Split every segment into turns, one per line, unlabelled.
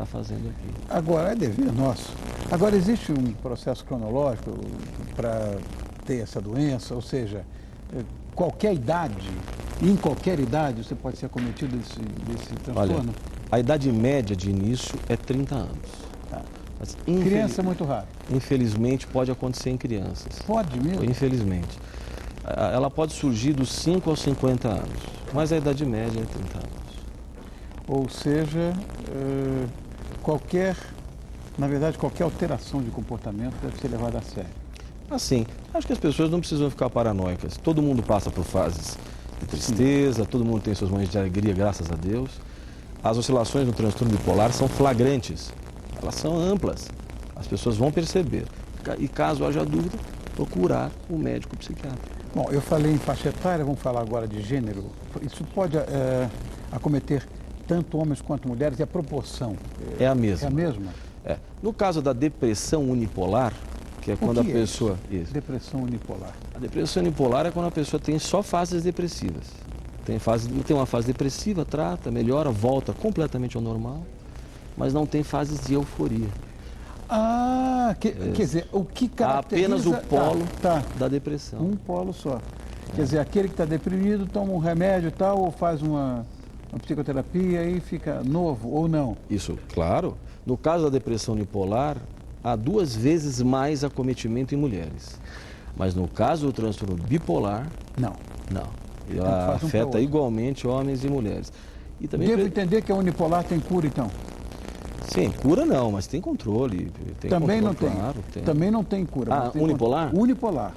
está fazendo aqui.
Agora, é dever nosso. Agora, existe um processo cronológico para ter essa doença? Ou seja, qualquer idade, em qualquer idade, você pode ser acometido desse transtorno?
Olha, a idade média de início é 30 anos.
Tá.
Mas,
Criança é muito raro.
Infelizmente, pode acontecer em crianças.
Pode mesmo?
Infelizmente. Ela pode surgir dos 5 aos 50 anos, mas a idade média é 30 anos.
Ou seja, na verdade, qualquer alteração de comportamento deve ser levada a sério.
Assim, acho que as pessoas não precisam ficar paranoicas. Todo mundo passa por fases de tristeza, todo mundo tem seus momentos de alegria, graças a Deus. As oscilações no transtorno bipolar são flagrantes, elas são amplas. As pessoas vão perceber. E caso haja dúvida, procurar um médico psiquiatra.
Bom, eu falei em faixa etária, vamos falar agora de gênero. Isso pode acometer tanto homens quanto mulheres, e a proporção
é a mesma.
É a mesma?
É. No caso da depressão unipolar, que é quando a pessoa...
Isso? Depressão unipolar.
A depressão unipolar é quando a pessoa tem só fases depressivas. Tem uma fase depressiva, trata, melhora, volta completamente ao normal, mas não tem fases de euforia.
Quer dizer, o que caracteriza...
Apenas o polo da depressão.
Um polo só. Quer dizer, aquele que está deprimido toma um remédio e tal, ou faz uma psicoterapia e fica novo, ou não?
Isso, claro. No caso da depressão unipolar, há 2 vezes mais acometimento em mulheres. Mas no caso do transtorno bipolar...
Não.
Ela afeta igualmente homens e mulheres. E também
devo entender que a unipolar tem cura, então?
Sim, cura não, mas tem controle.
Também
controle,
não tem?
Claro, tem.
Também não tem cura.
Tem unipolar?
Unipolar.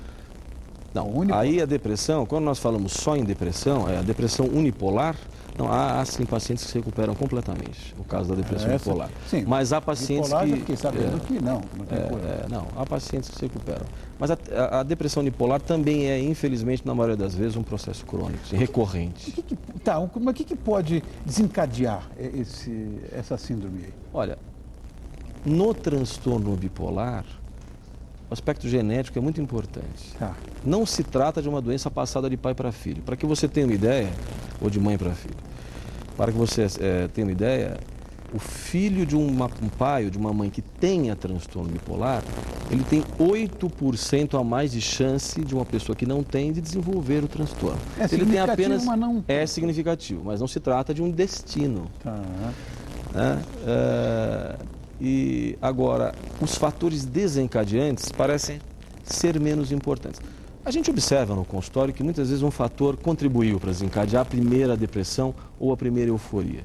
Não, aí a depressão, quando nós falamos só em depressão, a depressão unipolar, não, há sim pacientes que se recuperam completamente, no caso da depressão unipolar.
Sim,
mas há pacientes
bipolar,
que...
já fiquei sabendo que não tem cura.
Não, há pacientes que se recuperam. Mas a depressão unipolar também é, infelizmente, na maioria das vezes, um processo crônico, recorrente.
Mas o que pode desencadear essa síndrome aí?
Olha, no transtorno bipolar, o aspecto genético é muito importante. Não se trata de uma doença passada de pai para filho. Para que você tenha uma ideia, ou de mãe para filho, para que você tenha uma ideia, o filho de um pai ou de uma mãe que tenha transtorno bipolar, ele tem 8% a mais de chance de uma pessoa que não tem de desenvolver o transtorno.
Ele tem apenas... mas não...
É significativo, mas não se trata de um destino. E agora, os fatores desencadeantes parecem ser menos importantes. A gente observa no consultório que muitas vezes um fator contribuiu para desencadear a primeira depressão ou a primeira euforia.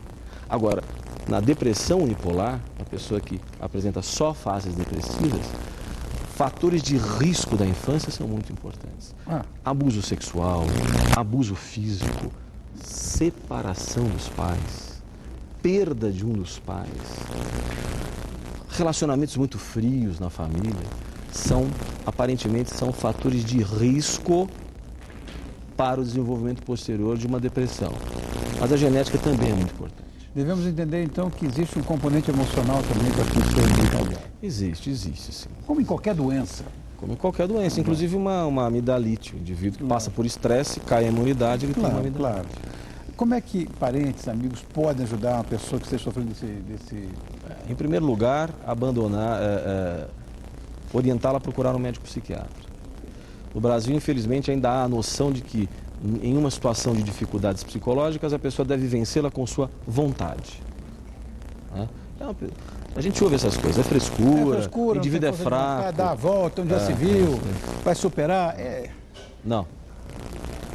Agora, na depressão unipolar, a pessoa que apresenta só fases depressivas, fatores de risco da infância são muito importantes. Abuso sexual, abuso físico, separação dos pais, perda de um dos pais, relacionamentos muito frios na família, aparentemente são fatores de risco para o desenvolvimento posterior de uma depressão. Mas a genética também é muito importante.
Devemos entender, então, que existe um componente emocional também para as pessoas desencadear.
Existe sim.
Como em qualquer doença.
Como em qualquer doença, inclusive uma amidalite. O indivíduo que passa por estresse, cai a imunidade, ele tem uma amidalite.
Claro. Como é que parentes, amigos podem ajudar uma pessoa que esteja sofrendo desse...
Em primeiro lugar, orientá-la a procurar um médico psiquiatra. No Brasil, infelizmente, ainda há a noção de que, em uma situação de dificuldades psicológicas, a pessoa deve vencê-la com sua vontade. A gente ouve essas coisas, é frescura, o indivíduo é fraco.
Dá a volta, onde já se viu, vai superar.
Não,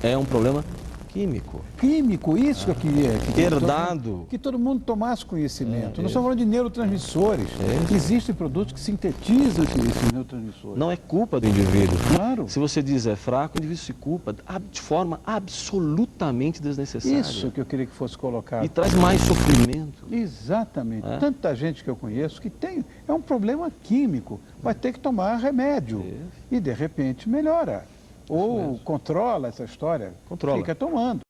é um problema químico.
Químico, isso que eu queria.
Herdado.
Que todo mundo tomasse conhecimento. Nós estamos falando de neurotransmissores. Existem produtos que sintetizam esses neurotransmissores.
Não é culpa do indivíduo.
Claro.
Se você diz é fraco, o indivíduo se culpa de forma absolutamente desnecessária.
Isso que eu queria que fosse colocado.
E traz mais sofrimento.
Exatamente. Tanta gente que eu conheço que é um problema químico. Vai ter que tomar remédio. E, de repente, melhora. Ou controla essa história, fica tomando.